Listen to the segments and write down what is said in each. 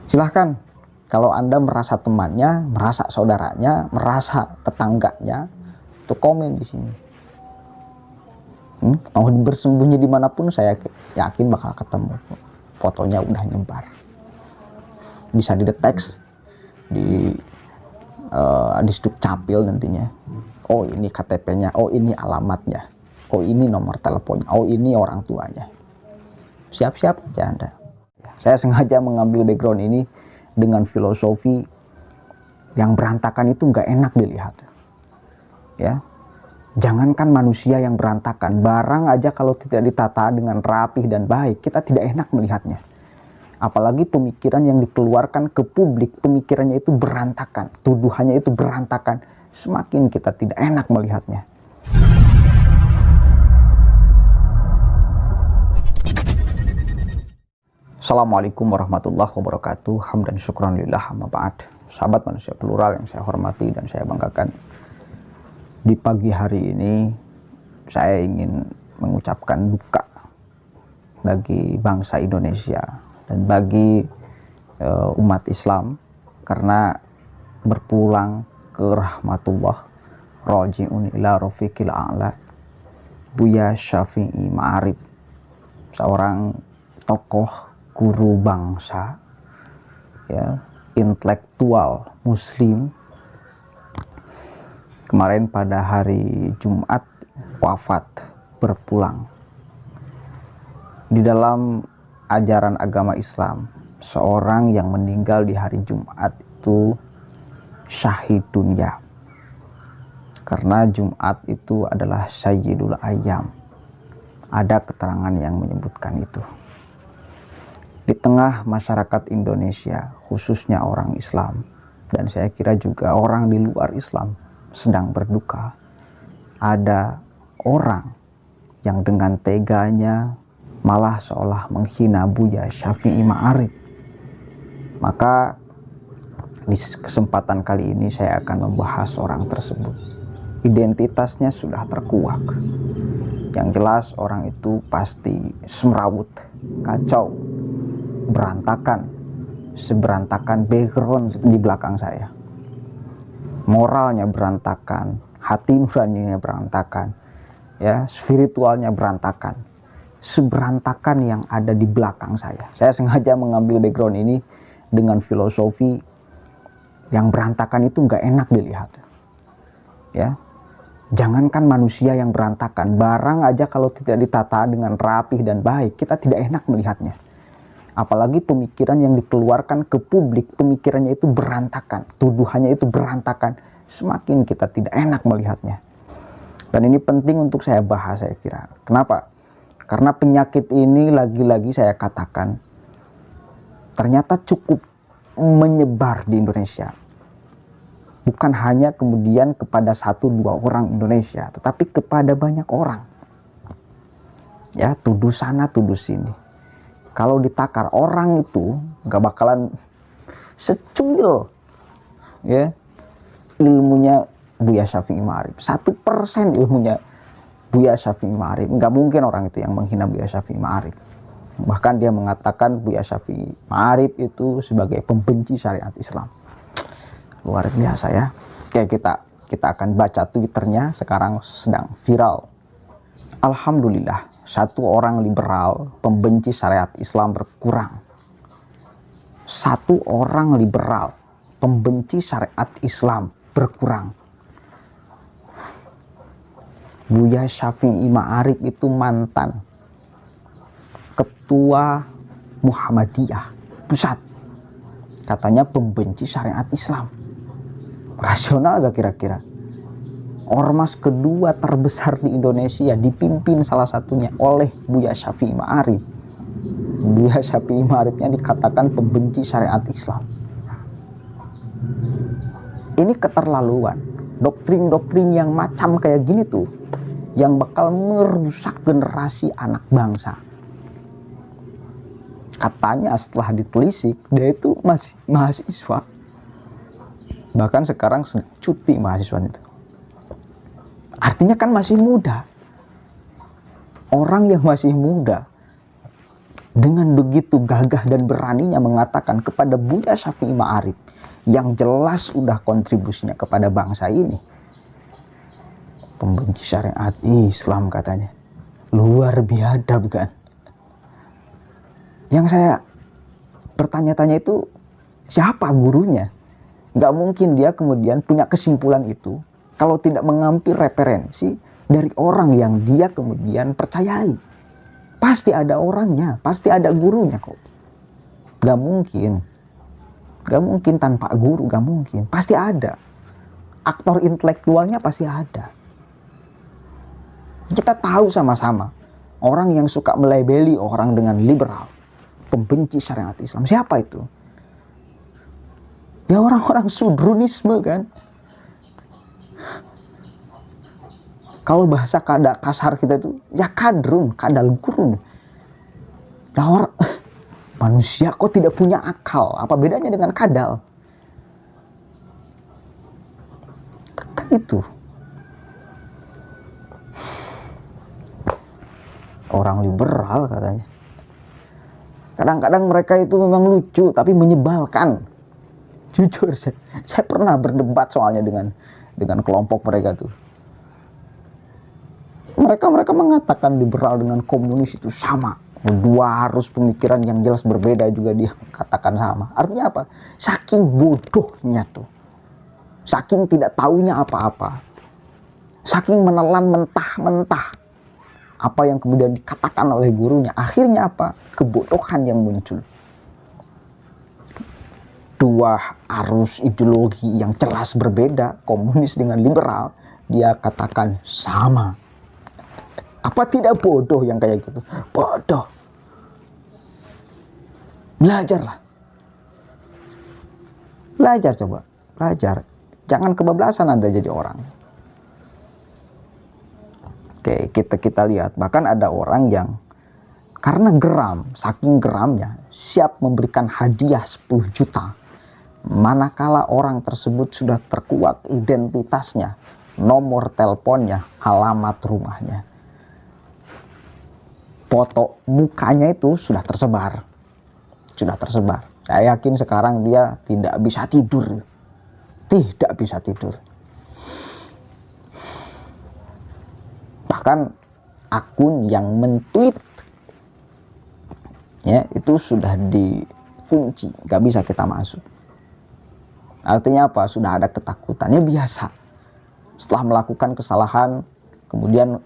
Silahkan, kalau Anda merasa temannya, merasa saudaranya, merasa tetangganya, itu komen di sini. Mau bersembunyi dimanapun, saya yakin bakal ketemu. Fotonya udah nyebar. Bisa dideteksi di Dukcapil nantinya. Oh, ini KTP-nya, oh ini alamatnya, oh ini nomor teleponnya, oh ini orang tuanya. Siap-siap aja Anda. Saya sengaja mengambil background ini dengan filosofi yang berantakan itu nggak enak dilihat. Ya, jangankan manusia yang berantakan, barang aja kalau tidak ditata dengan rapih dan baik, kita tidak enak melihatnya. Apalagi pemikiran yang dikeluarkan ke publik, pemikirannya itu berantakan, tuduhannya itu berantakan, semakin kita tidak enak melihatnya. Assalamualaikum warahmatullahi wabarakatuh. Hamdan syukran lillah, amma ba'd. Sahabat manusia plural yang saya hormati dan saya banggakan, di pagi hari ini saya ingin mengucapkan duka bagi bangsa Indonesia dan bagi umat Islam karena berpulang ke rahmatullah raji'un ila rafiqil a'la Buya Syafi'i Ma'arif, seorang tokoh guru bangsa, ya, intelektual muslim, kemarin pada hari Jumat wafat, berpulang. Di dalam ajaran agama Islam, seorang yang meninggal di hari Jumat itu syahid dunya, karena Jumat itu adalah sayyidul ayyam. Ada keterangan yang menyebutkan itu. Di tengah masyarakat Indonesia, khususnya orang Islam, dan saya kira juga orang di luar Islam sedang berduka, ada orang yang dengan teganya malah seolah menghina Buya Syafi'i Ma'arif. Maka di kesempatan kali ini saya akan membahas orang tersebut. Identitasnya sudah terkuak. Yang jelas orang itu pasti semrawut, kacau, berantakan, seberantakan background di belakang saya. Moralnya berantakan, hati nuraninya berantakan, ya, spiritualnya berantakan, seberantakan yang ada di belakang saya. Saya sengaja mengambil background ini dengan filosofi yang berantakan itu nggak enak dilihat. Ya, jangankan manusia yang berantakan, barang aja kalau tidak ditata dengan rapih dan baik, kita tidak enak melihatnya. Apalagi pemikiran yang dikeluarkan ke publik, pemikirannya itu berantakan, tuduhannya itu berantakan, semakin kita tidak enak melihatnya. Dan ini penting untuk saya bahas, saya kira. Kenapa? Karena penyakit ini lagi-lagi saya katakan ternyata cukup menyebar di Indonesia. Bukan hanya kemudian kepada 1-2 orang Indonesia, tetapi kepada banyak orang. Ya, tuduh sana, tuduh sini. Kalau ditakar orang itu gak bakalan secuil, ya, ilmunya Buya Syafi'i Ma'arif. 1% ilmunya Buya Syafi'i Ma'arif. Gak mungkin orang itu yang menghina Buya Syafi'i Ma'arif. Bahkan dia mengatakan Buya Syafi'i Ma'arif itu sebagai pembenci syariat Islam. Luar biasa, ya. Oke, kita akan baca Twitternya, sekarang sedang viral. Alhamdulillah, satu orang liberal pembenci syariat Islam berkurang. Satu orang liberal pembenci syariat Islam berkurang. Buya Syafi'i Ma'arif itu mantan ketua Muhammadiyah pusat. Katanya pembenci syariat Islam. Rasional gak kira-kira? Ormas kedua terbesar di Indonesia dipimpin salah satunya oleh Buya Syafi'i Ma'arif. Buya Syafi'i Ma'arifnya dikatakan pembenci syariat Islam. Ini keterlaluan. Doktrin-doktrin yang macam kayak gini tuh yang bakal merusak generasi anak bangsa. Katanya setelah ditelisik, dia itu masih mahasiswa. Bahkan sekarang sedang cuti mahasiswa itu. Artinya kan masih muda. Orang yang masih muda dengan begitu gagah dan beraninya mengatakan kepada Buya Syafi'i Ma'arif yang jelas udah kontribusinya kepada bangsa ini, pembenci syariat Islam katanya, luar biadab kan. Yang saya bertanya-tanya itu siapa gurunya? Gak mungkin dia kemudian punya kesimpulan itu kalau tidak mengambil referensi dari orang yang dia kemudian percayai. Pasti ada orangnya, pasti ada gurunya kok. Gak mungkin tanpa guru, gak mungkin. Pasti ada. Aktor intelektualnya pasti ada. Kita tahu sama-sama, orang yang suka melabeli orang dengan liberal, pembenci syariat Islam, siapa itu? Ya orang-orang sudrunisme kan. Kalau bahasa kasar kita itu ya kadrun, kadal gurun. Nah, manusia kok tidak punya akal? Apa bedanya dengan kadal? Kan itu. Orang liberal katanya. Kadang-kadang mereka itu memang lucu tapi menyebalkan. Jujur saya pernah berdebat soalnya dengan kelompok mereka tuh. Mereka mengatakan liberal dengan komunis itu sama. Dua arus pemikiran yang jelas berbeda juga dia katakan sama. Artinya apa? Saking bodohnya tuh. Saking tidak taunya apa-apa. Saking menelan mentah-mentah apa yang kemudian dikatakan oleh gurunya. Akhirnya apa? Kebodohan yang muncul. Dua arus ideologi yang jelas berbeda, komunis dengan liberal, dia katakan sama. Apa tidak bodoh yang kayak gitu? Bodoh. Belajarlah. Belajar coba. Belajar. Jangan kebablasan Anda jadi orang. Oke, kita lihat. Bahkan ada orang yang karena geram, saking geramnya, siap memberikan hadiah 10 juta. Manakala orang tersebut sudah terkuak identitasnya, nomor teleponnya, alamat rumahnya. Foto mukanya itu sudah tersebar. Saya yakin sekarang dia tidak bisa tidur. Tidak bisa tidur. Bahkan akun yang men-tweet ya itu sudah dikunci, gak bisa kita masuk. Artinya apa? Sudah ada ketakutannya biasa. Setelah melakukan kesalahan, kemudian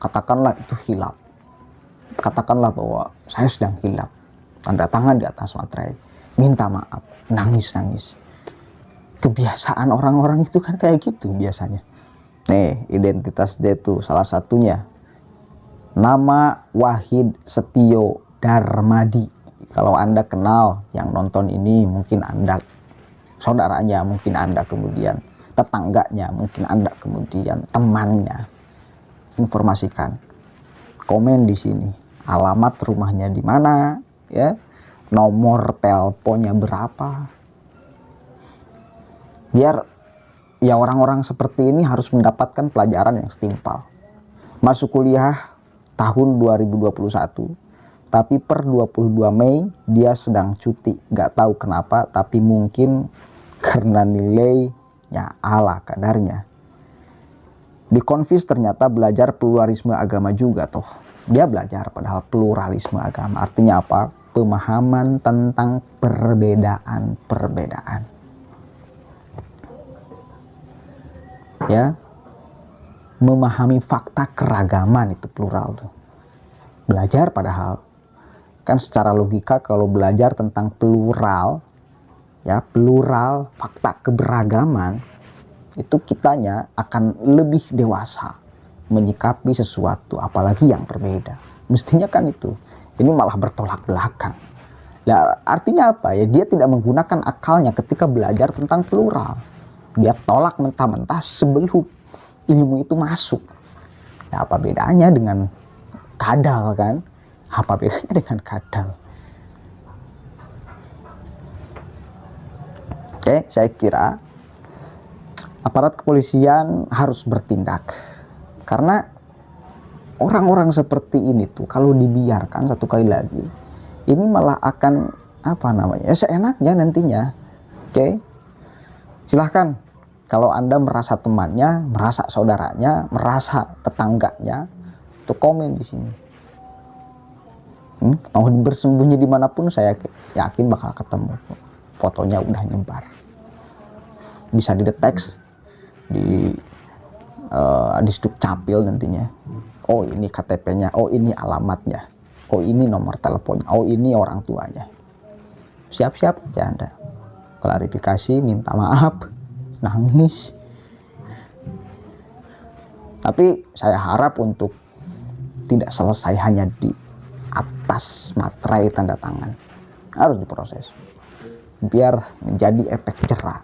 katakanlah itu hilaf. Katakanlah bahwa saya sedang hilaf, tanda tangan di atas materai, minta maaf, nangis. Kebiasaan orang-orang itu kan kayak gitu biasanya. Nih, identitas dia tuh salah satunya nama Wahid Setio Darmadi. Kalau Anda kenal yang nonton ini, mungkin Anda saudaranya, mungkin Anda kemudian tetangganya, mungkin Anda kemudian temannya. Informasikan, komen di sini, alamat rumahnya di mana, ya, nomor teleponnya berapa, biar ya orang-orang seperti ini harus mendapatkan pelajaran yang setimpal. Masuk kuliah tahun 2021, tapi per 22 Mei dia sedang cuti, gak tahu kenapa, tapi mungkin karena nilainya ala kadarnya. Di Konfis ternyata belajar pluralisme agama juga toh. Dia belajar padahal pluralisme agama. Artinya apa? Pemahaman tentang perbedaan. Ya. Memahami fakta keragaman itu plural tuh. Belajar padahal kan secara logika kalau belajar tentang plural, ya, plural fakta keberagaman, itu kitanya akan lebih dewasa menyikapi sesuatu, apalagi yang berbeda. Mestinya kan itu. Ini malah bertolak belakang. Nah, artinya apa ya? Dia tidak menggunakan akalnya ketika belajar tentang plural. Dia tolak mentah-mentah sebelum ilmu itu masuk. Nah, apa bedanya dengan kadal kan? Apa bedanya dengan kadal? Oke, saya kira aparat kepolisian harus bertindak. Karena orang-orang seperti ini tuh kalau dibiarkan, satu kali lagi, ini malah akan apa namanya ya, seenaknya nantinya. Oke, silahkan kalau Anda merasa temannya, merasa saudaranya, merasa tetangganya, tuh komen di sini. Mau bersembunyi dimanapun saya yakin bakal ketemu. Fotonya udah nyebar, bisa dideteksi di Dukcapil nantinya. Oh ini KTP-nya, oh ini alamatnya, oh ini nomor teleponnya, oh ini orang tuanya. Siap-siap aja Anda klarifikasi, minta maaf, nangis. Tapi saya harap untuk tidak selesai hanya di atas materai tanda tangan, harus diproses biar menjadi efek jerah.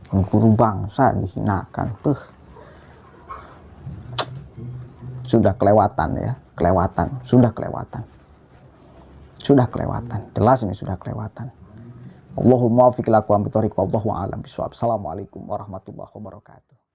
Guru bangsa dihinakan, sudah kelewatan ya, sudah kelewatan, jelas ini sudah kelewatan. Allahumma fiqh lakum bi thariq wallahu a'lam bishawab. Assalamualaikum warahmatullahi wabarakatuh.